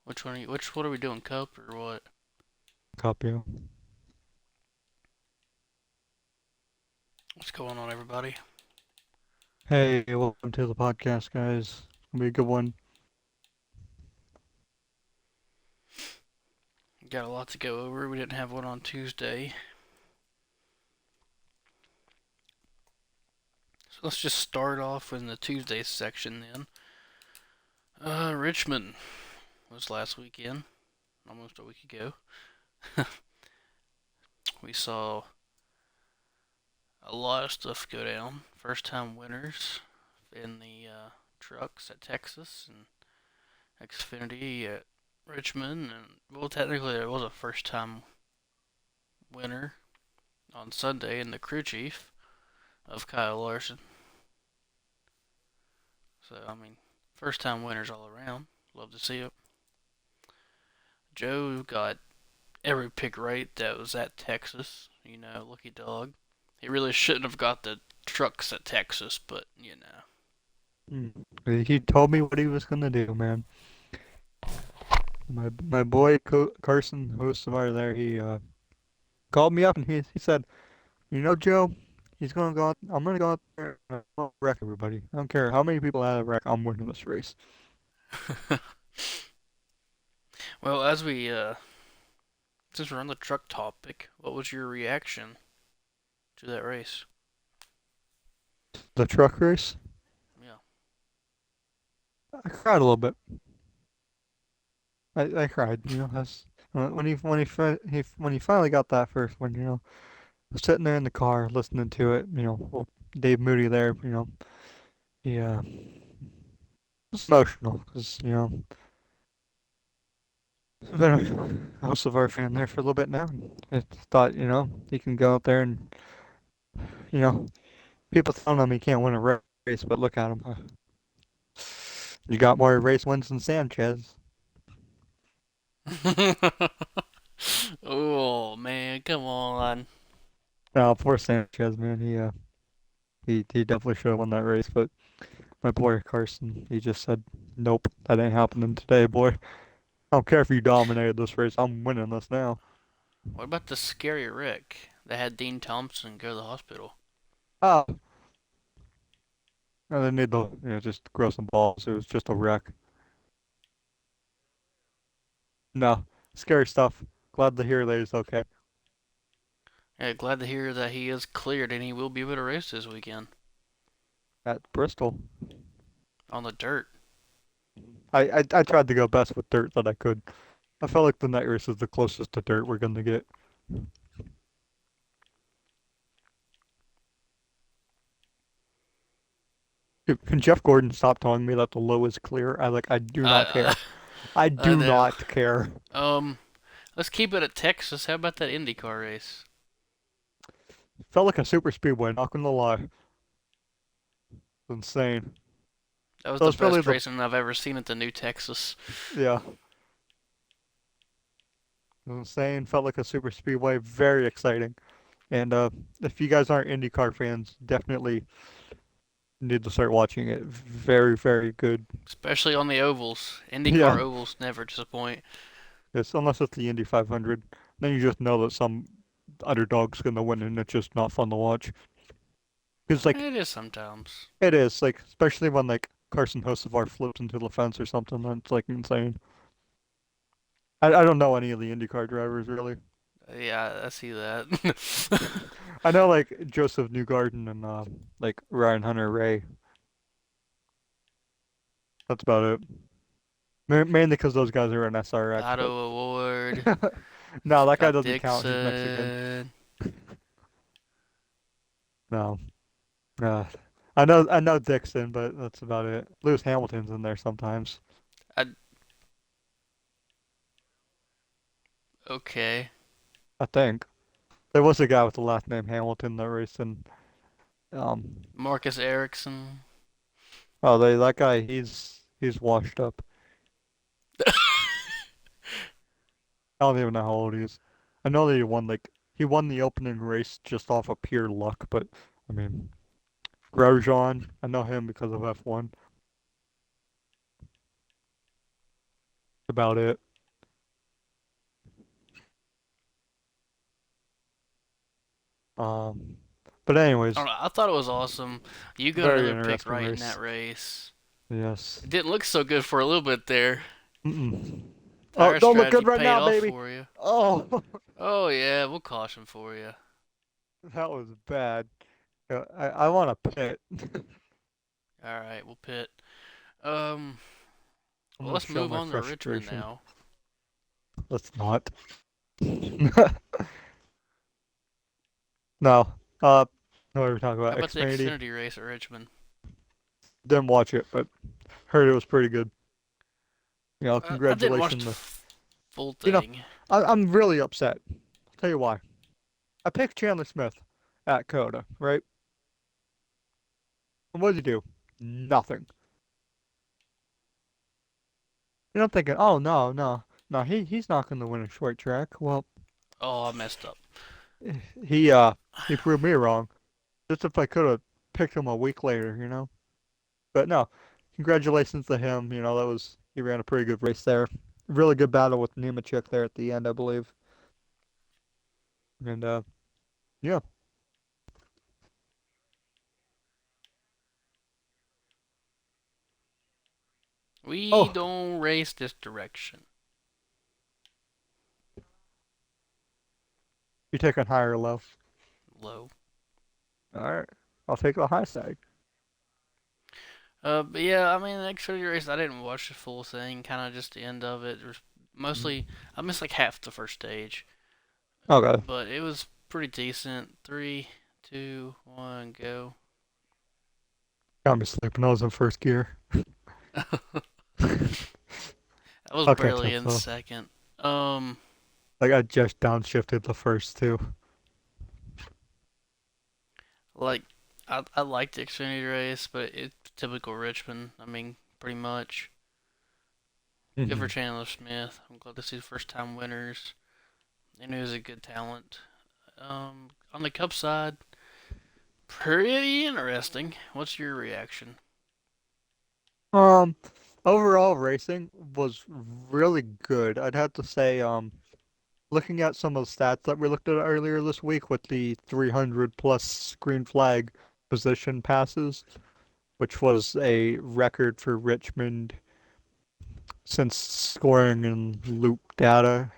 Which one? Which what are we doing? Cup or what? Cup, yeah. What's going on, everybody? Hey, welcome to the podcast, guys. It's gonna be a good one. Got a lot to go over. We didn't have one on Tuesday, so let's just start off in the Tuesday section then. Richmond was last weekend, almost a week ago. We saw a lot of stuff go down. First time winners in the trucks at Texas and Xfinity at Richmond, and well, technically there was a first time winner on Sunday in the crew chief of Kyle Larson. So I mean, first time winners all around. Love to see it. Joe got every pick right that was at Texas. Lucky dog. He really shouldn't have got the trucks at Texas, but Mm. He told me what he was gonna do, man. My boy Carson, host of our there, he called me up and he said, Joe, he's gonna go out. I'm gonna go out there and I'll wreck everybody. I don't care how many people I have wreck. I'm winning this race. well, since we're on the truck topic, what was your reaction to that race? The truck race, Yeah. I cried a little bit. I cried. That's when he finally got that first one. Sitting there in the car listening to it. Well, Dave Moody there. He was emotional because I've been a host of our fan there for a little bit now. I thought he can go out there and you know people telling him he can't win a race, but look at him. You got more race wins than Sanchez. oh man, come on. No, poor Sanchez, man. He definitely should have won that race, but my boy Carson, he just said, "Nope, that ain't happening today, boy. I don't care if you dominated this race. I'm winning this now." What about the scary wreck that had Dean Thompson go to the hospital? Oh, no, they need to just grow some balls. It was just a wreck. No, scary stuff. Glad to hear that he's okay. Yeah, glad to hear that he is cleared and he will be able to race this weekend At Bristol, on the dirt. I tried to go best with dirt that I could. I felt like the night race is the closest to dirt we're gonna get. Dude, can Jeff Gordon stop telling me that the low is clear? I do not I care. I I do know. not care. Um, let's keep it at Texas. How about that IndyCar race? Felt like a super speedway, not gonna lie. Insane. That was That the was probably best the racing I've ever seen at the new Texas. yeah. It was insane. Felt like a super speedway. Very exciting. And if you guys aren't IndyCar fans, definitely need to start watching it. Very, very good. Especially on the ovals. Yeah. IndyCar ovals never disappoint. Yes, unless it's the Indy 500, then you just know that some underdog's gonna win, and it's just not fun to watch. Because like It is sometimes. it is like, especially when like Carson Hocevar flips into the fence or something, that's like insane. I don't know any of the IndyCar drivers really. Yeah, I see that. I know like Joseph Newgarden and like Ryan Hunter-Ray. That's about it. Mainly because those guys are in SRX, but Otto Award. no, that guy Scott doesn't count. He's Mexican. Dixon. No. Uh, I know Dixon, but that's about it. Lewis Hamilton's in there sometimes, I, okay. I think. There was a guy with the last name Hamilton that raced in um Marcus Ericsson. oh they that guy he's washed up. I don't even know how old he is. I know that he won the opening race just off of pure luck, but I mean Grosjean, I know him because of F1. about it. Um, but I don't anyways, know. I thought it was awesome. You got very another pick interesting right in that race. race. Yes. It didn't look so good for a little bit there. Mm-mm. Oh, Tire don't look strategy good right paid now, off baby. for you. Oh, Oh yeah, we'll caution for you. that was bad. I want to pit. All right, we'll pit. Um, I'm well, gonna let's show move my on to Richmond frustration. now. Let's not. No. What are we talking How about? about the Xfinity? Xfinity race at Richmond? Didn't watch it, but heard it was pretty good. I didn't watch the Congratulations. full You know, thing. I'm really upset. I'll tell you why. I picked Chandler Smith at Coda, right? And what did he do? Nothing. I'm thinking, oh no, no, no, he's not going to win a short track. Well, Oh, I messed up. he uh he proved me wrong. Just if I could have picked him a week later, But no, congratulations to him. He ran a pretty good race there. Really good battle with Nemechek there at the end, I believe. And yeah. We Oh, don't race this direction. you taking high or low? Low. All right, I'll take the high side. But yeah, I mean, the Xfinity race, I didn't watch the full thing. Kind of just the end of it. There's mostly, I missed like half the first stage, Okay, but it was pretty decent. Three, two, one, go. got me sleeping. I was in first gear. I was I'll catch barely up in though. second. Um, Like I just downshifted the first two. like I liked the Xfinity race, but it's typical Richmond. I mean, pretty much. Good for Hmm. Chandler Smith. I'm glad to see the first time winners. And he was a good talent. On the Cup side, pretty interesting. What's your reaction? Um, Overall racing was really good. I'd have to say, looking at some of the stats that we looked at earlier this week with the 300 plus green flag position passes, which was a record for Richmond since scoring and loop data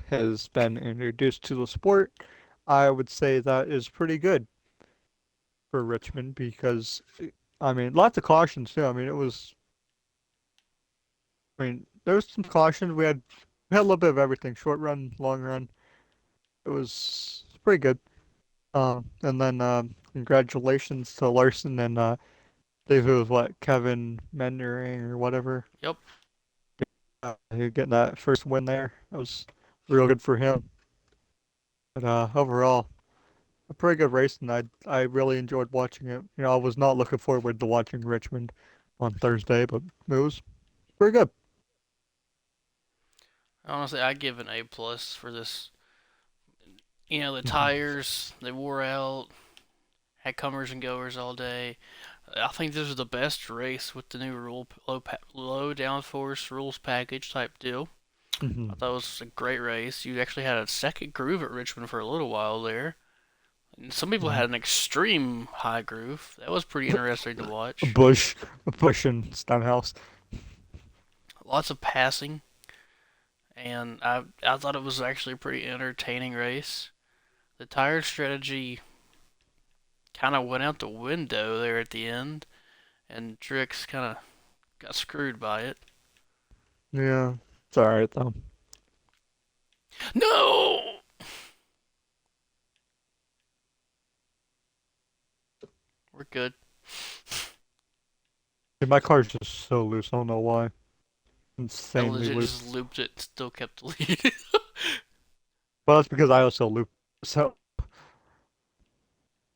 has been introduced to the sport. I would say that is pretty good for Richmond because, I mean, lots of cautions too. There was some cautions. We had a little bit of everything, short run, long run. It was pretty good. And then congratulations to Larson and I believe it was what Kevin Mendering or whatever. Yep. He getting that first win there. That was real good for him. But overall, a pretty good race, and I really enjoyed watching it. I was not looking forward to watching Richmond on Thursday, but it was pretty good. Honestly, I give an A plus for this. The Mhm. tires they wore out, had comers and goers all day. I think this was the best race with the new low downforce rules package type deal. I Mhm. thought it was a great race. You actually had a second groove at Richmond for a little while there. And some people Mhm. had an extreme high groove. That was pretty interesting to watch. Bush, Bush and Stenhouse. Lots of passing, and I thought it was actually a pretty entertaining race. The tire strategy kind of went out the window there at the end, and Trix kind of got screwed by it. Yeah, it's all right though. No! We're good. Yeah, my car's just so loose. I don't know why. I Insanely legit just loose. looped it, still kept the lead. Well, that's because I also loop. So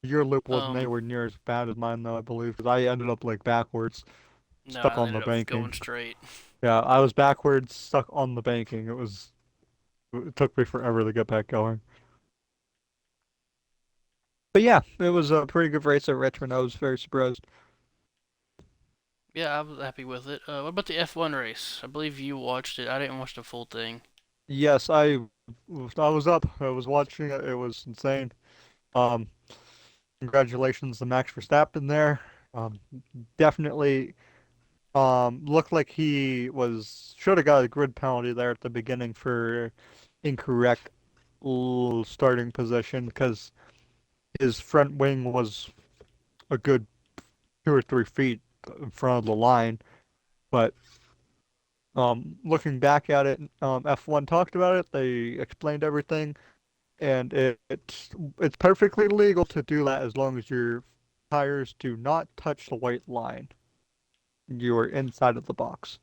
your loop wasn't um, anywhere near as bad as mine, though, I believe, because I ended up like backwards, no, stuck I on ended the up going banking. straight. Yeah, I was backwards, stuck on the banking. It took me forever to get back going. But yeah, it was a pretty good race at Richmond. I was very surprised. Yeah, I was happy with it. What about the F1 race? I believe you watched it. I didn't watch the full thing. Yes, I was up. I was watching it. It was insane. Um, Congratulations to Max Verstappen there. Um, Definitely looked like he was should have got a grid penalty there at the beginning for incorrect starting position because his front wing was a good 2 or 3 feet in front of the line. But looking back at it, F1 talked about it. They explained everything, and it's perfectly legal to do that as long as your tires do not touch the white line. You are inside of the box,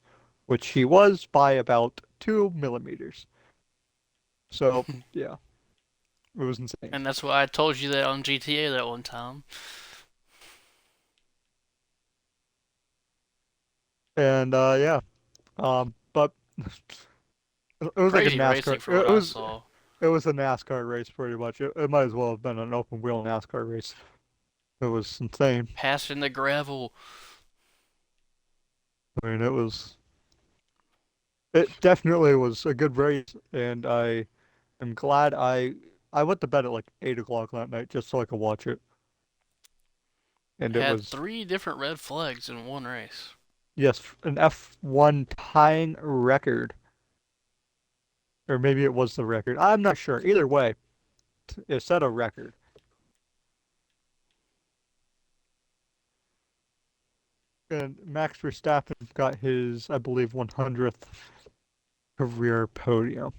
which he was by about 2 millimeters. So yeah, it was insane. And that's why I told you that on GTA that one time. And yeah, but it was like a Crazy racing NASCAR. for what I saw. It was a NASCAR race pretty much. It might as well have been an open wheel NASCAR race. It was insane. Passing the gravel. I mean, it definitely was a good race, and I am glad I went to bed at like 8 o'clock that night just so I could watch it. And it Had was, three different red flags in one race. yes, an F1 tying record, or maybe it was the record. I'm not sure. Either way, it set a record. And Max Verstappen got his, I believe, 100th career podium.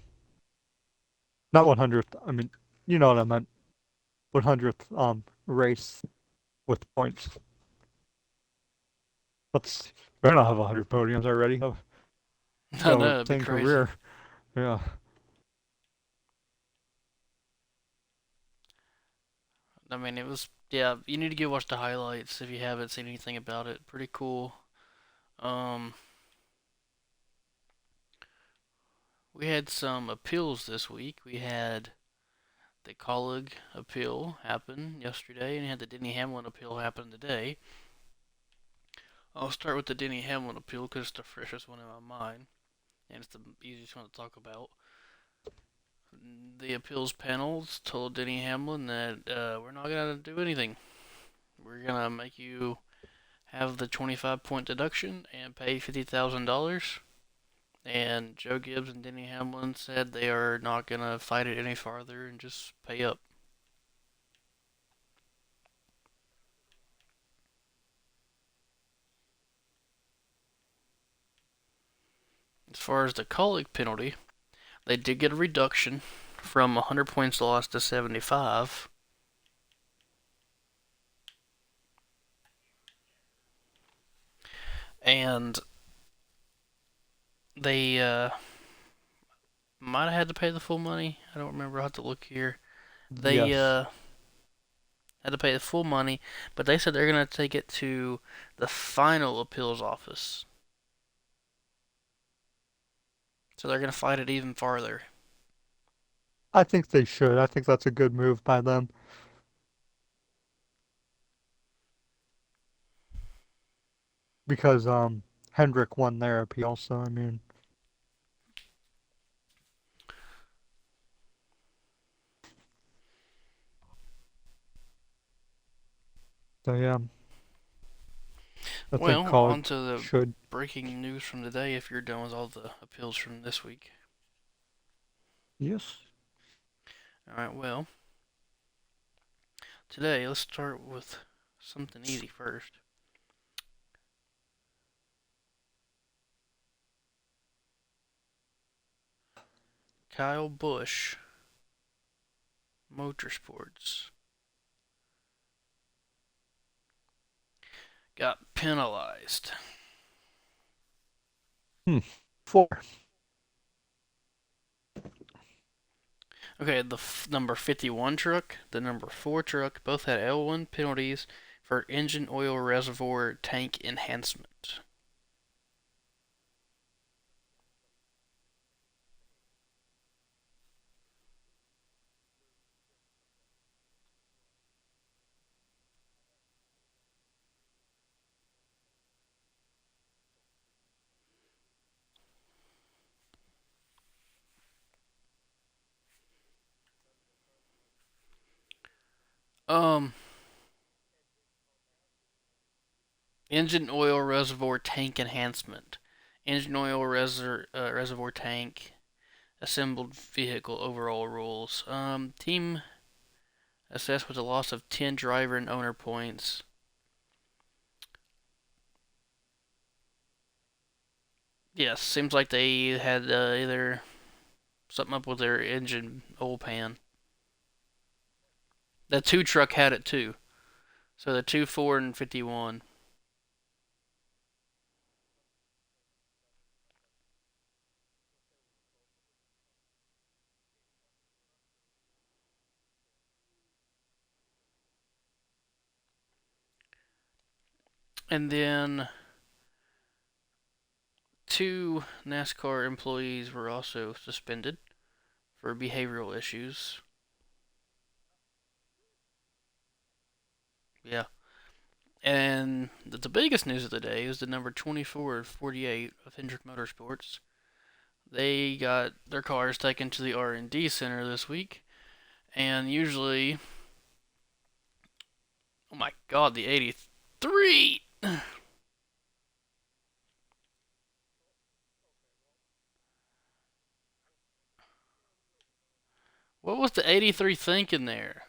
Not 100th. I mean, you know what I meant. 100th race with points. Let's. We don't have 100 podiums already. No, Of no, a that'd be same crazy. career. Yeah. I mean, it was, yeah, you need to go watch the highlights if you haven't seen anything about it. Pretty cool. Um, we had some appeals this week. We had the Colleague appeal happen yesterday, and you had the Denny Hamlin appeal happen today. I'll start with the Denny Hamlin appeal because it's the freshest one in my mind, and it's the easiest one to talk about. The appeals panels told Denny Hamlin that we're not going to do anything. We're going to make you have the 25-point deduction and pay $50,000. And Joe Gibbs and Denny Hamlin said they are not going to fight it any farther and just pay up. As far as the Colleague penalty, they did get a reduction from 100 points lost to 75. And they might have had to pay the full money. I don't remember. I'll have to look here. They Yes. had to pay the full money, but they said they're going to take it to the final appeals office. So they're going to fight it even farther. I think they should. I think that's a good move by them because Hendrick won their appeal. So I mean, so yeah, I think Well, on Colleague to the should. breaking news from today if you're done with all the appeals from this week. Yes. Alright, well, today let's start with something easy first. Kyle Busch Motorsports got penalized. Hmm. 4. Okay, the number 51 truck, the number 4 truck, both had L1 penalties for engine oil reservoir tank enhancement. Um, engine oil reservoir tank enhancement. Engine oil reservoir tank. Assembled vehicle overall rules. Team assessed with a loss of 10 driver and owner points. Yes, seems like they had either something up with their engine oil pan. The two truck had it too. So the 2, 4, and 51. And then two NASCAR employees were also suspended for behavioral issues. Yeah. And the biggest news of the day is the number 24 and 48 of Hendrick Motorsports. They got their cars taken to the R&D center this week, and usually, oh my god, the 83. What was the 83 thinking there?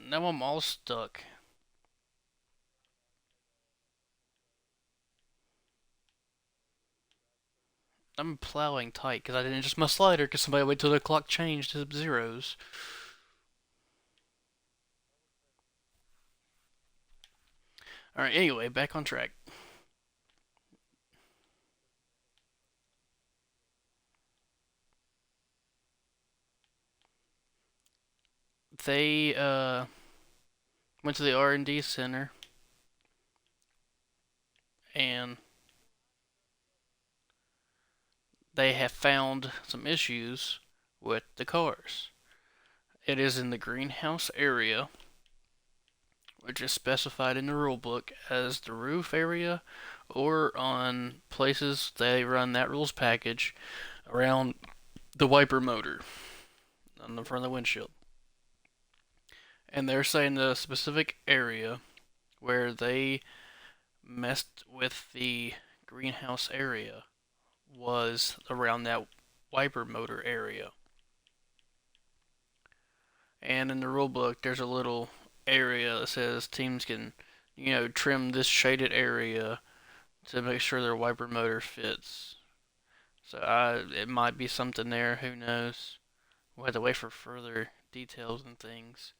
Now I'm all stuck. I'm plowing tight because I didn't adjust my slider because somebody waited till the clock changed to zeros. Alright, anyway, back on track. They went to the R&D center and they have found some issues with the cars. It is in the greenhouse area, which is specified in the rule book as the roof area or on places they run that rules package around the wiper motor on the front of the windshield. And they're saying the specific area where they messed with the greenhouse area was around that wiper motor area. And in the rule book, there's a little area that says teams can, trim this shaded area to make sure their wiper motor fits. So it might be something there. Who knows? We'll have to wait for further details and things.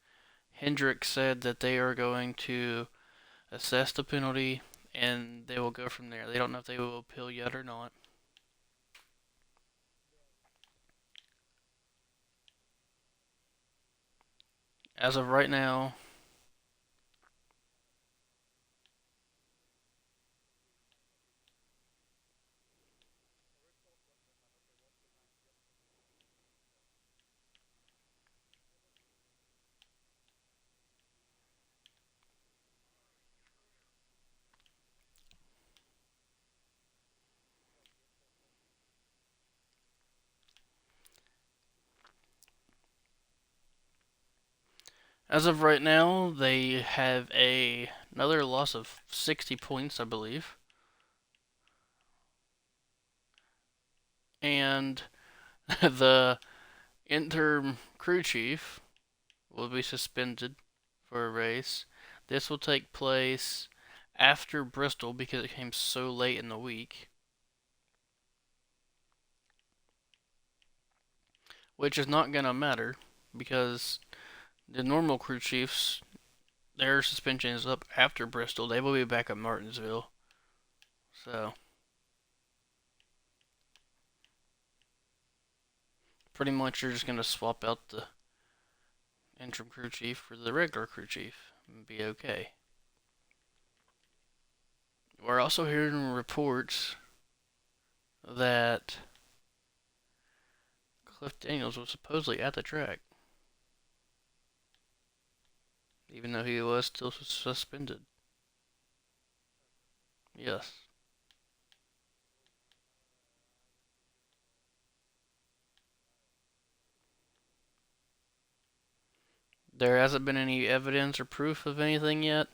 Hendrick said that they are going to assess the penalty and they will go from there. They don't know if they will appeal yet or not. As of right now, they have another loss of 60 points, I believe. And the interim crew chief will be suspended for a race. This will take place after Bristol because it came so late in the week, which is not going to matter because the normal crew chiefs, their suspension is up after Bristol. They will be back at Martinsville. So, pretty much you're just going to swap out the interim crew chief for the regular crew chief and be okay. We're also hearing reports that Cliff Daniels was supposedly at the track, even though he was still suspended. Yes. There hasn't been any evidence or proof of anything yet,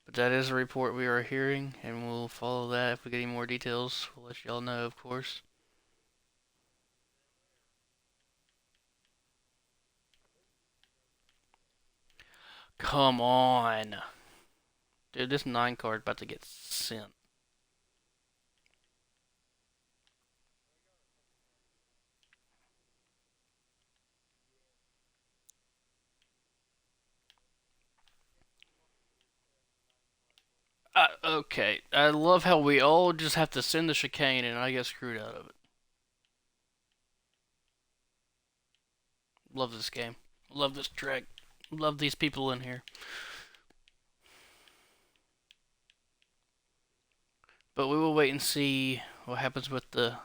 but that is a report we are hearing, and we'll follow that. If we get any more details, we'll let y'all know, of course. Come on. Dude, this 9 card about to get sent. Okay, I love how we all just have to send the chicane and I get screwed out of it. Love this game. Love this track. Love these people in here. But we will wait and see what happens with the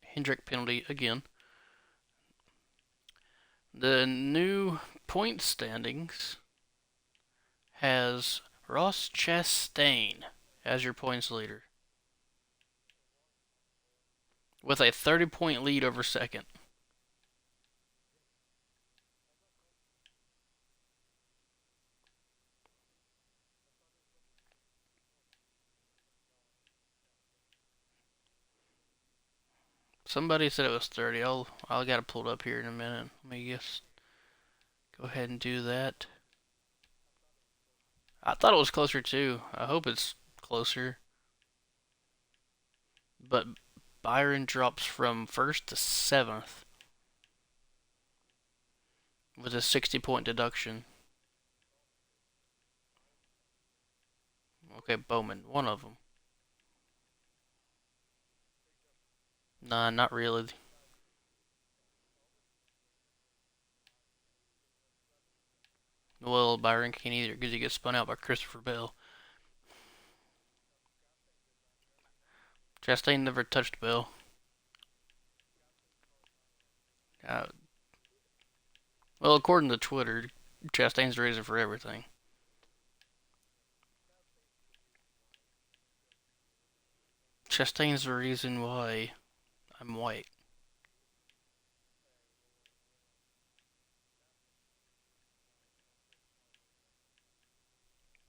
Hendrick penalty again. The new point standings has Ross Chastain as your points leader with a 30-point lead over second. Somebody said it was 30. I'll get it pulled up here in a minute. Let me just go ahead and do that. I thought it was closer too. I hope it's closer. But Byron drops from first to seventh with a 60-point deduction. Okay, Bowman, one of them. Nah, not really. Well, Byron can't either because he gets spun out by Christopher Bell. Chastain never touched Bell. Uh, well, according to Twitter, Chastain's the reason for everything. Chastain's the reason why I'm white.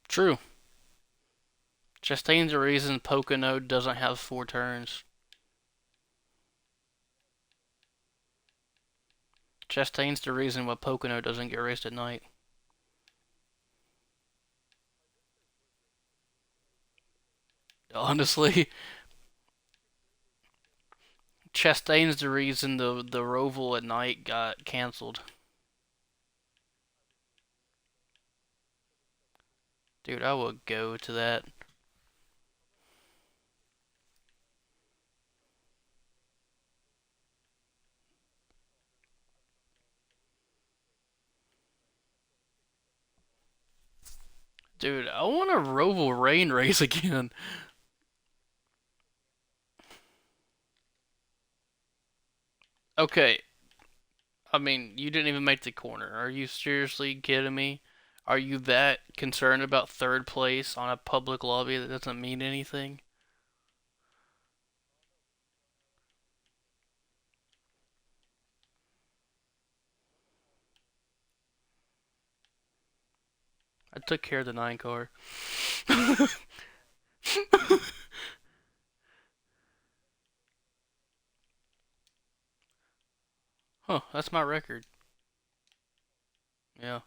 True. Chastain's the reason Pocono doesn't have 4 turns. Chastain's the reason why Pocono doesn't get raced at night. Honestly, Chastain's the reason the Roval at night got canceled. Dude, I would go to that. Dude, I want a Roval rain race again. Okay, I mean, you didn't even make the corner. Are you seriously kidding me? Are you that concerned about third place on a public lobby that doesn't mean anything? I took care of the 9 car. Huh, that's my record. Yeah.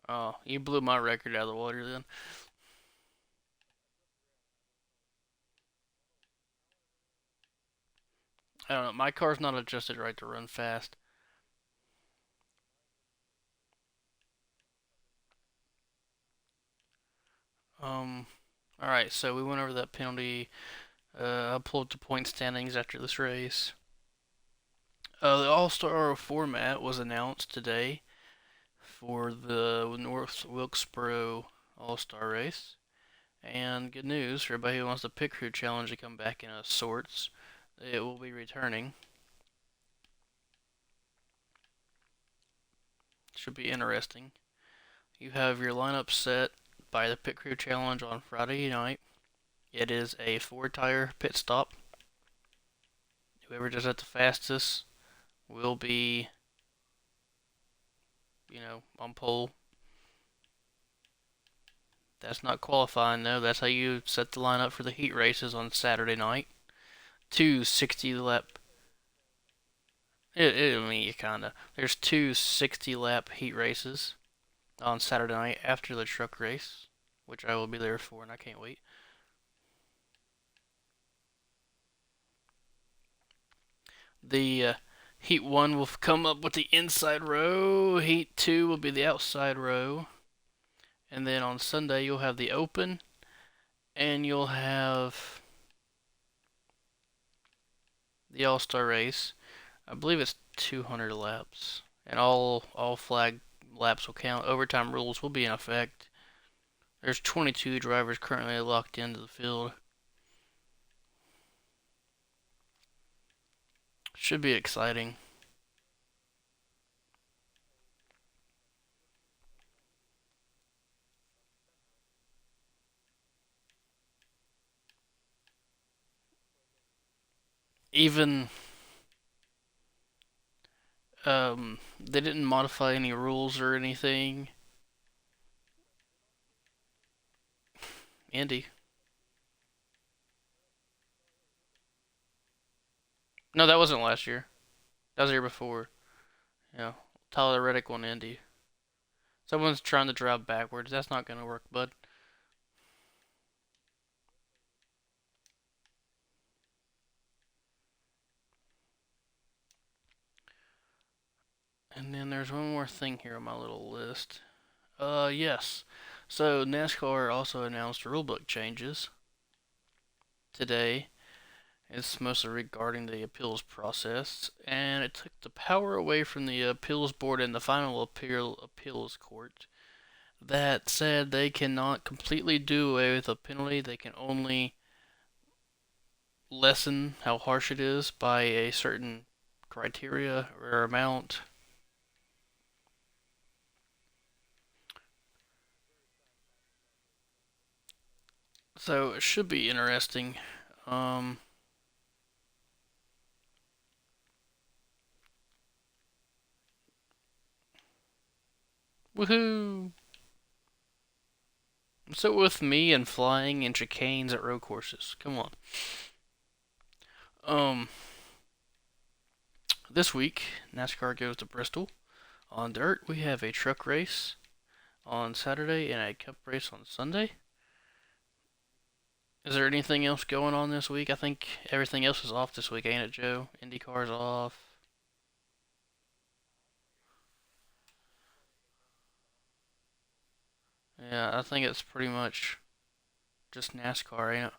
Oh, you blew my record out of the water then. I don't know. My car's not adjusted right to run fast. Um, all right. So we went over that penalty. I pulled the point standings after this race. The All Star format was announced today for the North Wilkesboro All Star race. And good news for everybody who wants the Pit Crew Challenge to come back in a sorts. It will be returning. Should be interesting. You have your lineup set by the Pit Crew Challenge on Friday night. It is a four-tire pit stop. Whoever does it the fastest will be, on pole. That's not qualifying though. That's how you set the lineup for the heat races on Saturday night. Two 60 lap. I mean, you kinda. There's two 60 lap heat races on Saturday night after the truck race, which I will be there for, and I can't wait. The Heat 1 will come up with the inside row, Heat 2 will be the outside row, and then on Sunday you'll have the open, and you'll have the All Star race. I believe it's 200 laps, and all flag laps will count. Overtime rules will be in effect. There's 22 drivers currently locked into the field. Should be exciting. Even they didn't modify any rules or anything. Andy. No, that wasn't last year. That was the year before. Yeah. Tyler Reddick won Indy. Someone's trying to drive backwards. That's not going to work, bud. And then there's one more thing here on my little list. Yes. So NASCAR also announced rulebook changes today. It's mostly regarding the appeals process, and it took the power away from the appeals board and the final appeals court that said they cannot completely do away with a penalty. They can only lessen how harsh it is by a certain criteria or amount. So it should be interesting. Um, Woohoo! So with me and flying and chicanes at road courses. Come on. Um, this week NASCAR goes to Bristol. On dirt, we have a truck race on Saturday and a cup race on Sunday. Is there anything else going on this week? I think everything else is off this week, ain't it, Joe? IndyCar's off. Yeah, I think it's pretty much just NASCAR, ain't it?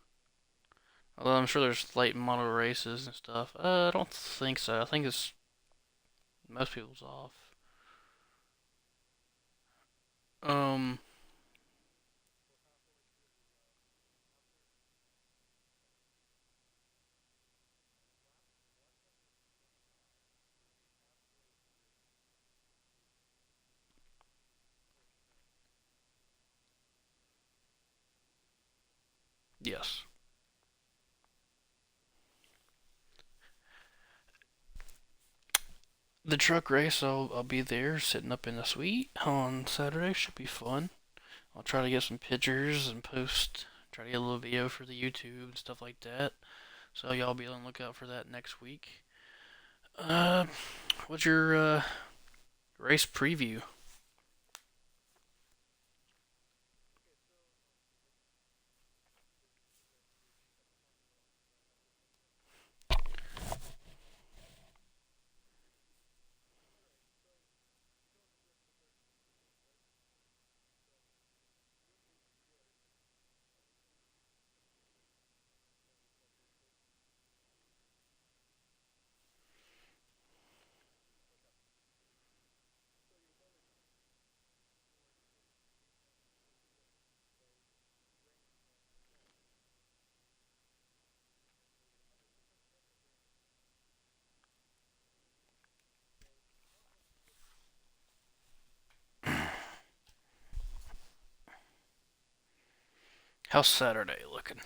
Although I'm sure there's late model races and stuff. I don't think so. I think it's most people's off. Um, yes. The truck race, I'll be there sitting up in the suite on Saturday. Should be fun. I'll try to get some pictures and post. Try to get a little video for the YouTube and stuff like that. So y'all be on the lookout for that next week. Uh, what's your race preview? How's Saturday looking?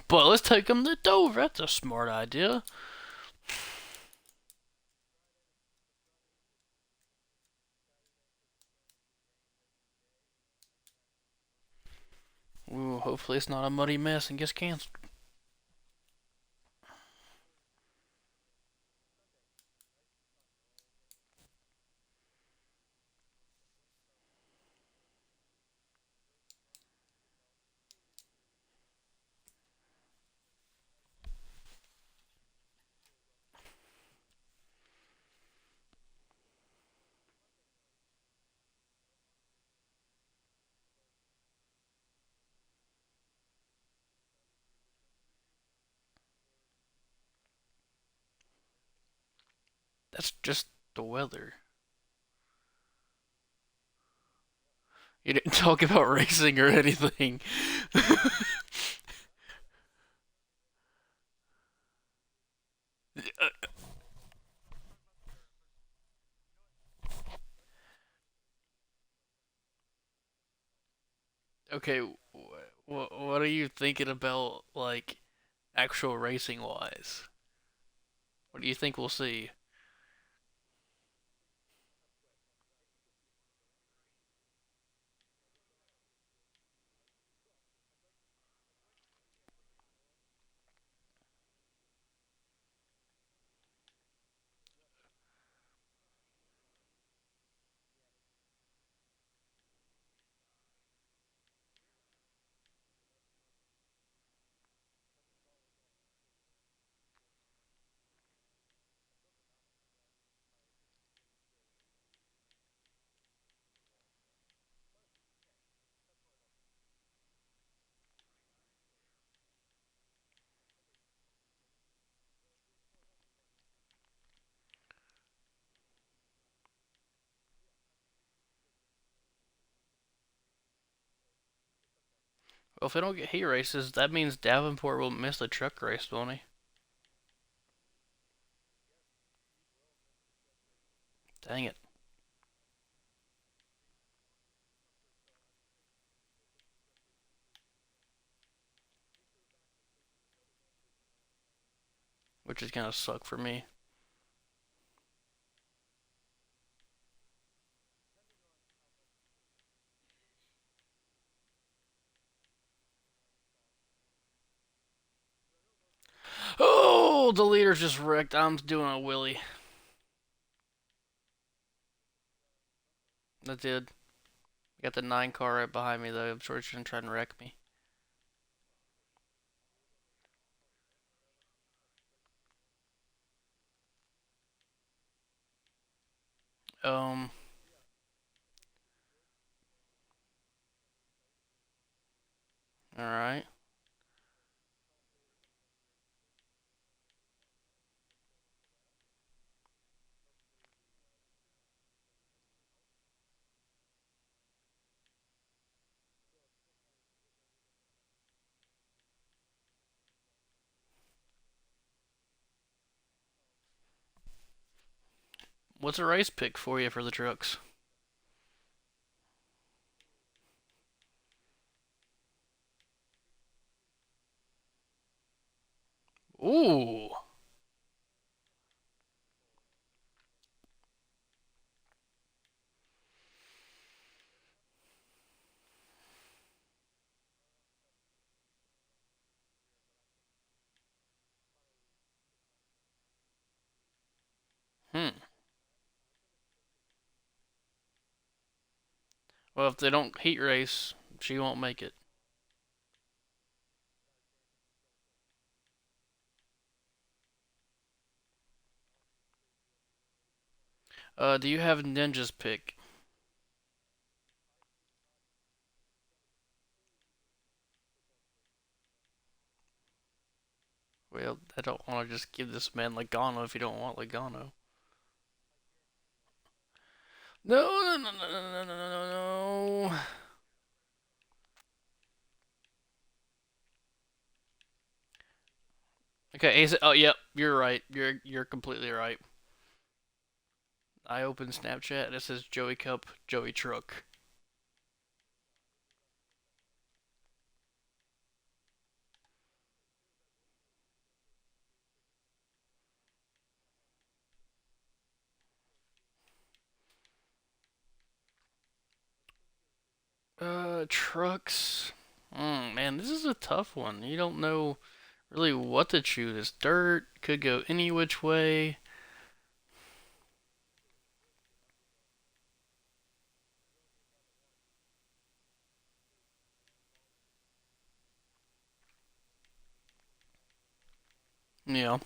But let's take them to Dover. That's a smart idea. Ooh, hopefully it's not a muddy mess and gets canceled. That's just the weather. You didn't talk about racing or anything. Okay, what are you thinking about, like, actual racing wise? What do you think we'll see? Well, if they don't get heat races, that means Davenport will miss the truck race, won't he? Dang it. Which is gonna suck for me. Oh, the leader's just wrecked. I'm doing a willy. That did. Got the 9 car right behind me, though. I'm sure it's gonna try and wreck me. Um, alright. What's a race pick for you for the trucks? Ooh. Hmm. Well, if they don't heat race, she won't make it. Do you have Ninja's pick? Well, I don't want to just give this man Logano if you don't want Logano. No, no, no, no, no, no, no, no. Okay, oh, yep, you're right. You're completely right. I opened Snapchat and it says Joey Cup, Joey Truck. Trucks. Man, this is a tough one. You don't know really what to choose. It's dirt, could go any which way. You know,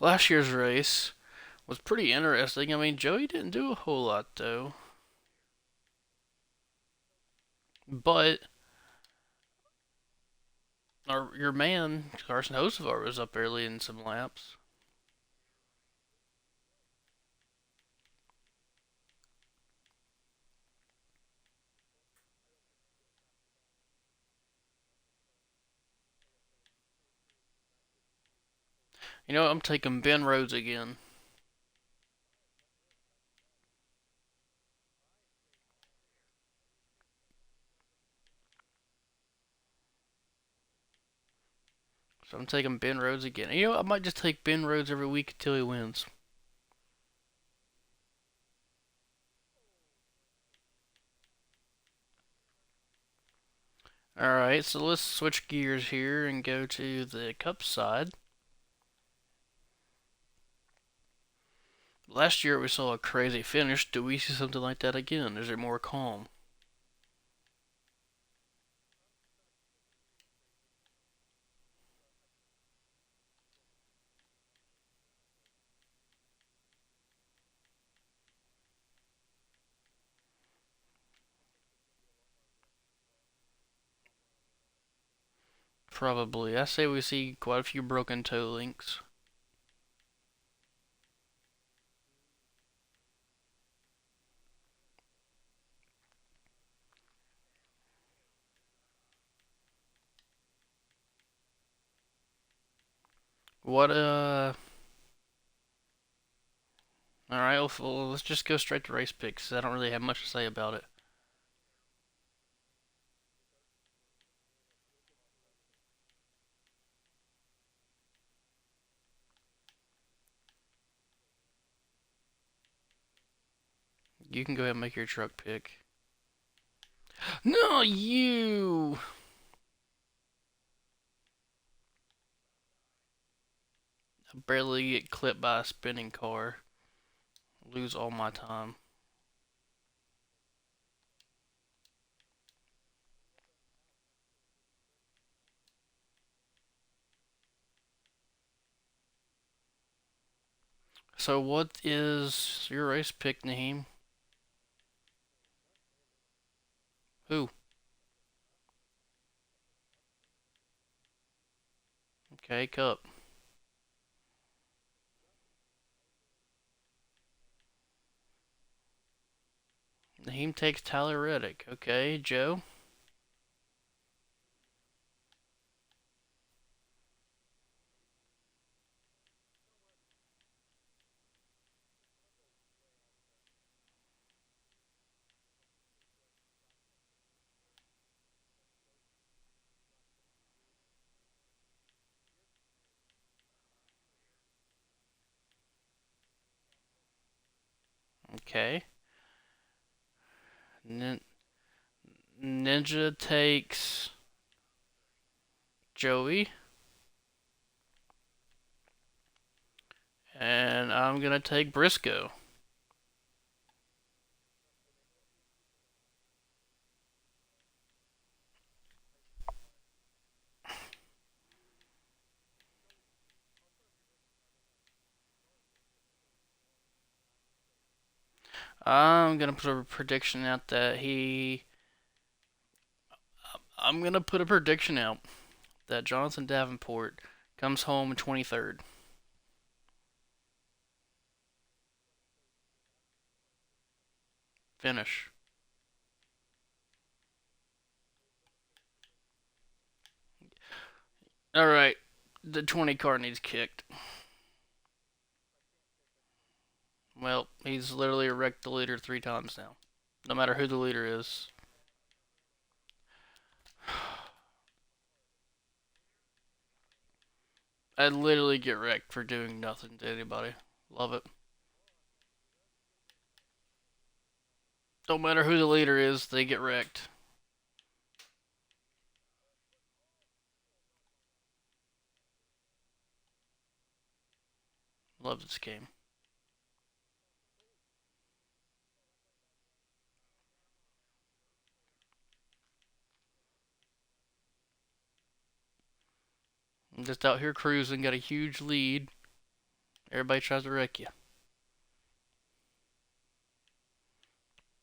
last year's race was pretty interesting. I mean, Joey didn't do a whole lot though, but your man Carson Hocevar was up early in some laps. You know, I'm taking Ben Rhodes again. So I'm taking Ben Rhodes again. You know, I might just take Ben Rhodes every week until he wins. Alright, so let's switch gears here and go to the Cup side. Last year we saw a crazy finish. Do we see something like that again? Is it more calm? Probably. I say we see quite a few broken toe links. What, Alright, well, let's just go straight to race picks. I don't really have much to say about it. You can go ahead and make your truck pick. No, you! I barely get clipped by a spinning car. Lose all my time. So what is your race pick, Naheem? Who? Okay, Cup. Naheem takes Tyler Reddick. Okay, Joe. Okay. Nin Ninja takes Joey. And I'm gonna take Briscoe. I'm gonna put a prediction out that he. I'm gonna put a prediction out that Jonathan Davenport comes home in 23rd. finish. All right, the 20 car needs kicked. Well, he's literally wrecked the leader 3 times now. No matter who the leader is. I literally get wrecked for doing nothing to anybody. Love it. Don't matter who the leader is, they get wrecked. Love this game. I'm just out here cruising, got a huge lead. Everybody tries to wreck you.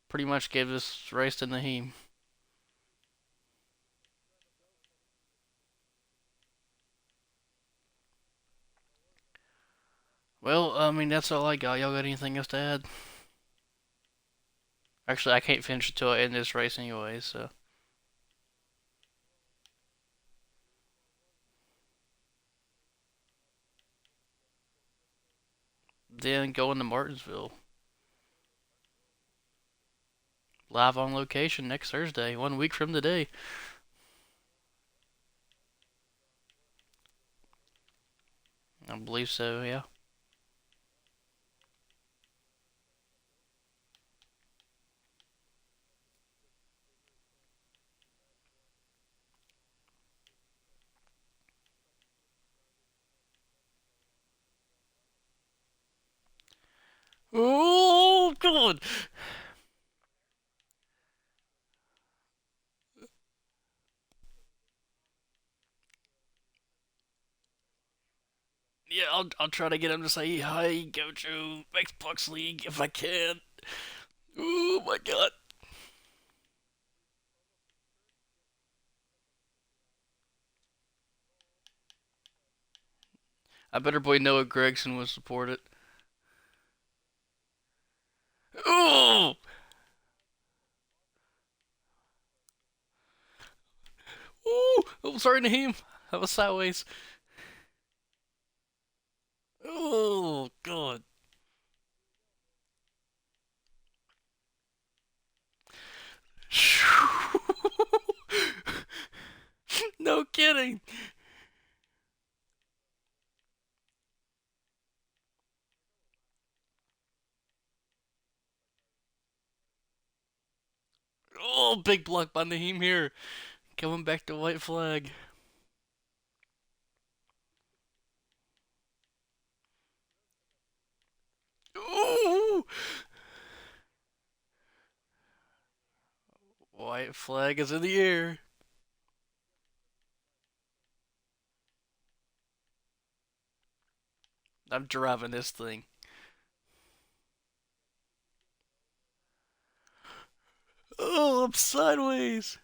Pretty much gave this race to Naheem. Well, I mean, that's all I got. Y'all got anything else to add? Actually, I can't finish until I end this race anyway, so. Then going to Martinsville. Live on location next Thursday, 1 week from today. I believe so, yeah. Oh, God! Yeah, I'll try to get him to say hi, Gojo, Xbox League if I can. Oh my god. I better boy Noah Gregson will support it. Oh! Oh! Oh, sorry, Naheem. That was sideways. Oh, God. No kidding. Oh, big block by Naheem here. Coming back to white flag. Ooh! White flag is in the air. I'm driving this thing. Oh, I'm sideways.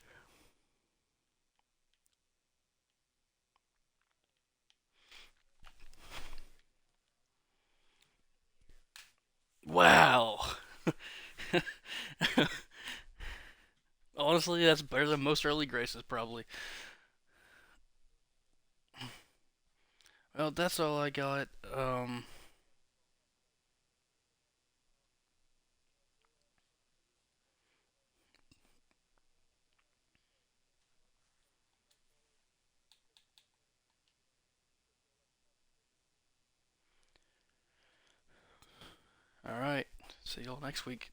Wow. Honestly, that's better than most early graces, probably. Well, that's all I got. All right. See y'all next week.